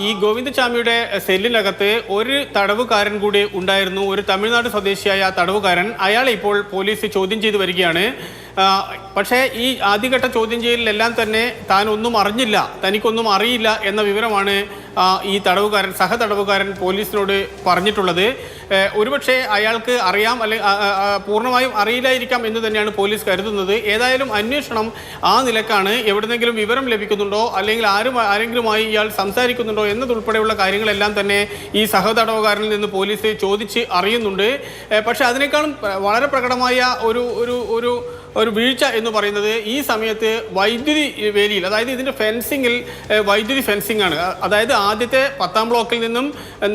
ഈ ഗോവിന്ദചാമിയുടെ സെല്ലിനകത്ത് ഒരു തടവുകാരൻ കൂടി ഉണ്ടായിരുന്നു, ഒരു തമിഴ്നാട് സ്വദേശിയായ തടവുകാരൻ. അയാളെ ഇപ്പോൾ പോലീസ് ചോദ്യം ചെയ്ത് വരികയാണ്. പക്ഷേ ഈ ആദ്യഘട്ട ചോദ്യം ചെയ്യലിലെല്ലാം തന്നെ താൻ ഒന്നും അറിഞ്ഞില്ല, തനിക്കൊന്നും അറിയില്ല എന്ന വിവരമാണ് ഈ തടവുകാരൻ, സഹതടവുകാരൻ പോലീസിനോട് പറഞ്ഞിട്ടുള്ളത്. ഒരുപക്ഷെ അയാൾക്ക് അറിയാം, അല്ലെങ്കിൽ പൂർണ്ണമായും അറിയില്ലായിരിക്കാം എന്ന് തന്നെയാണ് പോലീസ് കരുതുന്നത്. ഏതായാലും അന്വേഷണം ആ നിലക്കാണ്. എവിടെന്നെങ്കിലും വിവരം ലഭിക്കുന്നുണ്ടോ, അല്ലെങ്കിൽ ആരെങ്കിലുമായി ഇയാൾ സംസാരിക്കുന്നുണ്ടോ എന്നതുൾപ്പെടെയുള്ള കാര്യങ്ങളെല്ലാം തന്നെ ഈ സഹതടവുകാരനിൽ നിന്ന് പോലീസ് ചോദിച്ച് അറിയുന്നുണ്ട്. പക്ഷേ അതിനേക്കാളും വളരെ പ്രകടമായ ഒരു വീഴ്ച എന്ന് പറയുന്നത് ഈ സമയത്ത് വൈദ്യുതി വേലിയിൽ, അതായത് ഇതിൻ്റെ ഫെൻസിങ്ങിൽ വൈദ്യുതി ഫെൻസിംഗ് ആണ്. അതായത് ആദ്യത്തെ 10ാം ബ്ലോക്കിൽ നിന്നും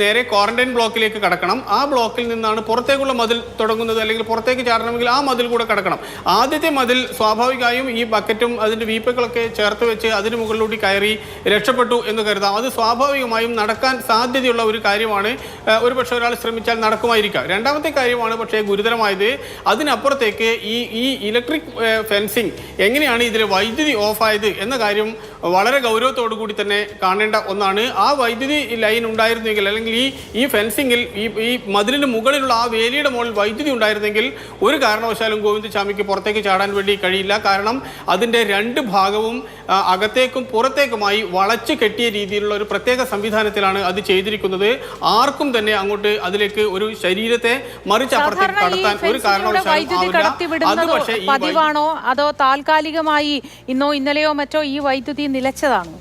നേരെ ക്വാറന്റൈൻ ബ്ലോക്കിലേക്ക് കടക്കണം. ആ ബ്ലോക്കിൽ നിന്നാണ് പുറത്തേക്കുള്ള മതിൽ തുടങ്ങുന്നത്, അല്ലെങ്കിൽ പുറത്തേക്ക് ചാടണമെങ്കിൽ ആ മതിൽ കൂടെ കടക്കണം. ആദ്യത്തെ മതിൽ സ്വാഭാവികമായും ഈ ബക്കറ്റും അതിൻ്റെ വീപ്പകളൊക്കെ ചേർത്ത് വെച്ച് അതിന് മുകളിലൂടെ കയറി രക്ഷപ്പെട്ടു എന്ന് കരുതാം. അത് സ്വാഭാവികമായും നടക്കാൻ സാധ്യതയുള്ള ഒരു കാര്യമാണ്. ഒരുപക്ഷെ ഒരാൾ ശ്രമിച്ചാൽ നടക്കുമായിരിക്കാം. രണ്ടാമത്തെ കാര്യമാണ് പക്ഷേ ഗുരുതരമായത്, അതിനപ്പുറത്തേക്ക് ഈ ഇലക്ട്രിക് ഫെൻസിങ് എങ്ങനെയാണ് ഇതിൽ വൈദ്യുതി ഓഫായത് എന്ന കാര്യം വളരെ ഗൗരവത്തോടു കൂടി തന്നെ കാണേണ്ട ഒന്നാണ്. ആ വൈദ്യുതി ലൈൻ ഉണ്ടായിരുന്നെങ്കിൽ, അല്ലെങ്കിൽ ഈ ഫെൻസിങ്ങിൽ ഈ മതിലിന് മുകളിലുള്ള ആ വേലിയുടെ മുകളിൽ വൈദ്യുതി ഉണ്ടായിരുന്നെങ്കിൽ ഒരു കാരണവശാലും ഗോവിന്ദചാമിക്ക് പുറത്തേക്ക് ചാടാൻ വേണ്ടി കഴിയില്ല. കാരണം അതിൻ്റെ രണ്ട് ഭാഗവും അകത്തേക്കും പുറത്തേക്കുമായി വളച്ചു കെട്ടിയ രീതിയിലുള്ള ഒരു പ്രത്യേക സംവിധാനത്തിലാണ് അത് ചെയ്തിരിക്കുന്നത്. ആർക്കും തന്നെ അങ്ങോട്ട് അതിലേക്ക് ഒരു ശരീരത്തെ മറിച്ചപ്പുറത്തേക്ക് കടത്താൻ ഒരു കാരണവശാലും അത് പക്ഷേ പതിവാണോ അതോ താൽക്കാലികമായി ഇന്നോ ഇന്നലെയോ മറ്റോ ഈ വൈദ്യുതി നിലച്ചതാണോ?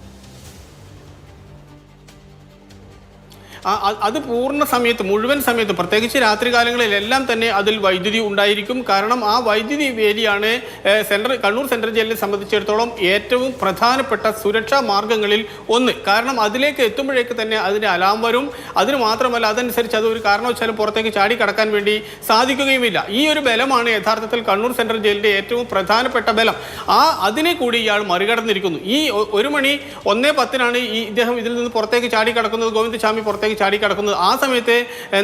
അത് പൂർണ്ണ സമയത്ത്, മുഴുവൻ സമയത്ത്, പ്രത്യേകിച്ച് രാത്രികാലങ്ങളിലെല്ലാം തന്നെ അതിൽ വൈദ്യുതി ഉണ്ടായിരിക്കും. കാരണം ആ വൈദ്യുതി വേലിയാണ് കണ്ണൂർ സെൻട്രൽ ജയിലിനെ സംബന്ധിച്ചിടത്തോളം ഏറ്റവും പ്രധാനപ്പെട്ട സുരക്ഷാ മാർഗങ്ങളിൽ ഒന്ന്. കാരണം അതിലേക്ക് എത്തുമ്പോഴേക്ക് തന്നെ അതിൻ്റെ അലാം വരും. അതിന് മാത്രമല്ല, അതനുസരിച്ച് അത് ഒരു കാരണവശാലും പുറത്തേക്ക് ചാടി കടക്കാൻ വേണ്ടി സാധിക്കുകയുമില്ല. ഈ ഒരു ബലമാണ് യഥാർത്ഥത്തിൽ കണ്ണൂർ സെൻട്രൽ ജയിലിൻ്റെ ഏറ്റവും പ്രധാനപ്പെട്ട ബലം. അതിനെ കൂടി ഇയാൾ മറികടന്നിരിക്കുന്നു. ഈ 1 മണി 1:10 ഇദ്ദേഹം ഇതിൽ നിന്ന് പുറത്തേക്ക് ചാടി കടക്കുന്നത്, ഗോവിന്ദചാമി പുറത്തേക്ക് ചാടി കടക്കുന്നത്. ആ സമയത്ത്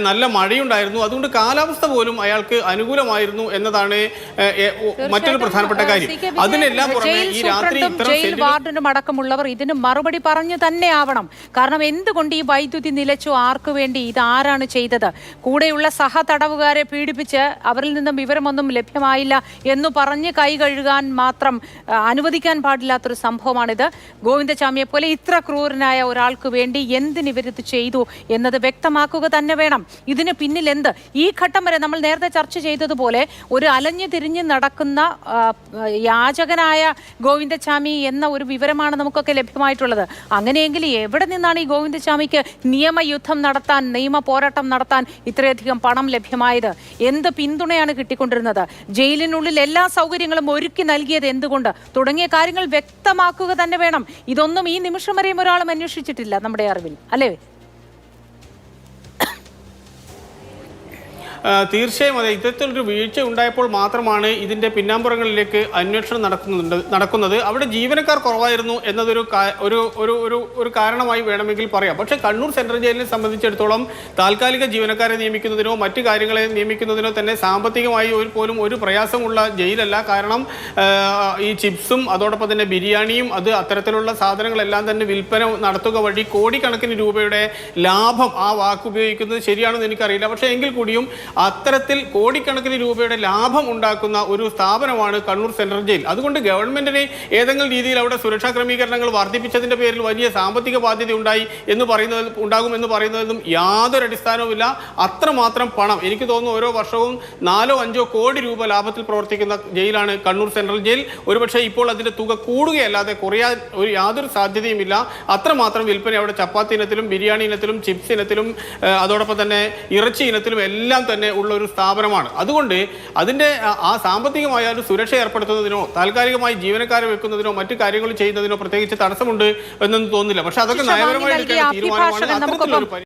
നല്ല മഴയുണ്ടായിരുന്നു. അതുകൊണ്ട് കാലാവസ്ഥ പോലും അയാൾക്ക് അനുകൂലമായിരുന്നു എന്നതാണ് മറ്റൊരു പ്രധാനപ്പെട്ട കാര്യം. അതിനെല്ലാം പുറമെ ഈ രാത്രി ജയിൽ വാർഡനും അടക്കമുള്ളവർ ഇതിന് മറുപടി പറഞ്ഞു തന്നെ ആവണം. കാരണം എന്തുകൊണ്ട് ഈ വൈദ്യുതി നിലച്ചു, ആർക്കു വേണ്ടി, ഇത് ആരാണ് ചെയ്തത്? കൂടെയുള്ള സഹതടവുകാരെ പീഡിപ്പിച്ച് അവരിൽ നിന്നും വിവരമൊന്നും ലഭ്യമായില്ല എന്ന് പറഞ്ഞ് കൈ കഴുകാൻ മാത്രം അനുവദിക്കാൻ പാടില്ലാത്തൊരു സംഭവമാണിത്. ഗോവിന്ദചാമിയെ പോലെ ഇത്ര ക്രൂരനായ ഒരാൾക്ക് വേണ്ടി എന്തിനിവരിത് ചെയ്തു എന്നത് വ്യക്തമാക്കുക തന്നെ വേണം. ഇതിന് പിന്നിൽ എന്ത്? ഈ ഘട്ടം വരെ നമ്മൾ നേരത്തെ ചർച്ച ചെയ്തതുപോലെ ഒരു അലഞ്ഞു തിരിഞ്ഞ് നടക്കുന്ന യാചകനായ ഗോവിന്ദചാമി എന്ന ഒരു വിവരമാണ് നമുക്കൊക്കെ ലഭ്യമായിട്ടുള്ളത്. അങ്ങനെയെങ്കിൽ എവിടെ നിന്നാണ് ഈ ഗോവിന്ദചാമിക്ക് നിയമയുദ്ധം നടത്താൻ, നിയമ പോരാട്ടം നടത്താൻ ഇത്രയധികം പണം ലഭ്യമായത്? എന്ത് പിന്തുണയാണ് കിട്ടിക്കൊണ്ടിരുന്നത്? ജയിലിനുള്ളിൽ എല്ലാ സൗകര്യങ്ങളും ഒരുക്കി നൽകിയത് എന്തുകൊണ്ട്? തുടങ്ങിയ കാര്യങ്ങൾ വ്യക്തമാക്കുക തന്നെ വേണം. ഇതൊന്നും ഈ നിമിഷം വരെയും ഒരാളും അന്വേഷിച്ചിട്ടില്ല നമ്മുടെ അറിവിൽ, അല്ലേ? തീർച്ചയായും അതെ. ഇത്തരത്തിലൊരു വീഴ്ച ഉണ്ടായപ്പോൾ മാത്രമാണ് ഇതിൻ്റെ പിന്നാമ്പുറങ്ങളിലേക്ക് അന്വേഷണം നടക്കുന്നത്. അവിടെ ജീവനക്കാർ കുറവായിരുന്നു എന്നതൊരു ഒരു കാരണമായി വേണമെങ്കിൽ പറയാം. പക്ഷേ കണ്ണൂർ സെൻട്രൽ ജയിലിനെ സംബന്ധിച്ചിടത്തോളം താൽക്കാലിക ജീവനക്കാരെ നിയമിക്കുന്നതിനോ മറ്റു കാര്യങ്ങളെ നിയമിക്കുന്നതിനോ തന്നെ സാമ്പത്തികമായി പോലും ഒരു പ്രയാസമുള്ള ജയിലല്ല. കാരണം ഈ ചിപ്സും അതോടൊപ്പം തന്നെ ബിരിയാണിയും അത്തരത്തിലുള്ള സാധനങ്ങളെല്ലാം തന്നെ വിൽപ്പന നടത്തുക വഴി കോടിക്കണക്കിന് രൂപയുടെ ലാഭം, ആ വാക്ക് ഉപയോഗിക്കുന്നത് ശരിയാണെന്ന് എനിക്കറിയില്ല, പക്ഷേ എങ്കിൽ കൂടിയും അത്തരത്തിൽ കോടിക്കണക്കിന് രൂപയുടെ ലാഭം ഉണ്ടാക്കുന്ന ഒരു സ്ഥാപനമാണ് കണ്ണൂർ സെൻട്രൽ ജയിൽ. അതുകൊണ്ട് ഗവൺമെന്റിന് ഏതെങ്കിലും രീതിയിൽ അവിടെ സുരക്ഷാ ക്രമീകരണങ്ങൾ വർദ്ധിപ്പിച്ചതിന്റെ പേരിൽ വലിയ സാമ്പത്തിക ബാധ്യത ഉണ്ടാകും എന്ന് പറയുന്നതും യാതൊരു അടിസ്ഥാനവുമില്ല. അത്രമാത്രം പണം, എനിക്ക് തോന്നുന്നു ഓരോ വർഷവും 4-5 കോടി രൂപ ലാഭത്തിൽ പ്രവർത്തിക്കുന്ന ജയിലാണ് കണ്ണൂർ സെൻട്രൽ ജയിൽ. ഒരുപക്ഷെ ഇപ്പോൾ അതിന്റെ തുക കൂടുകയല്ലാതെ കുറയാൻ യാതൊരു സാധ്യതയുമില്ല. അത്രമാത്രം വിൽപ്പന അവിടെ ചപ്പാത്തി ഇനത്തിലും ബിരിയാണി ഇനത്തിലും ചിപ്സ് ഇനത്തിലും അതോടൊപ്പം തന്നെ ഇറച്ചി ഇനത്തിലും എല്ലാം തന്നെ ഉള്ള ഒരു സ്ഥാപനമാണ്. അതുകൊണ്ട് അതിൻ്റെ ആ സാമ്പത്തികമായ ഒരു സുരക്ഷ ഏർപ്പെടുത്തുന്നതിനോ താൽക്കാലികമായി ജീവനക്കാരെ വെക്കുന്നതിനോ മറ്റു കാര്യങ്ങൾ ചെയ്യുന്നതിനോ പ്രത്യേകിച്ച് തടസ്സമുണ്ട് എന്നൊന്നും തോന്നുന്നില്ല. പക്ഷെ അതൊക്കെ നയപരമായ തീരുമാനമാണ്.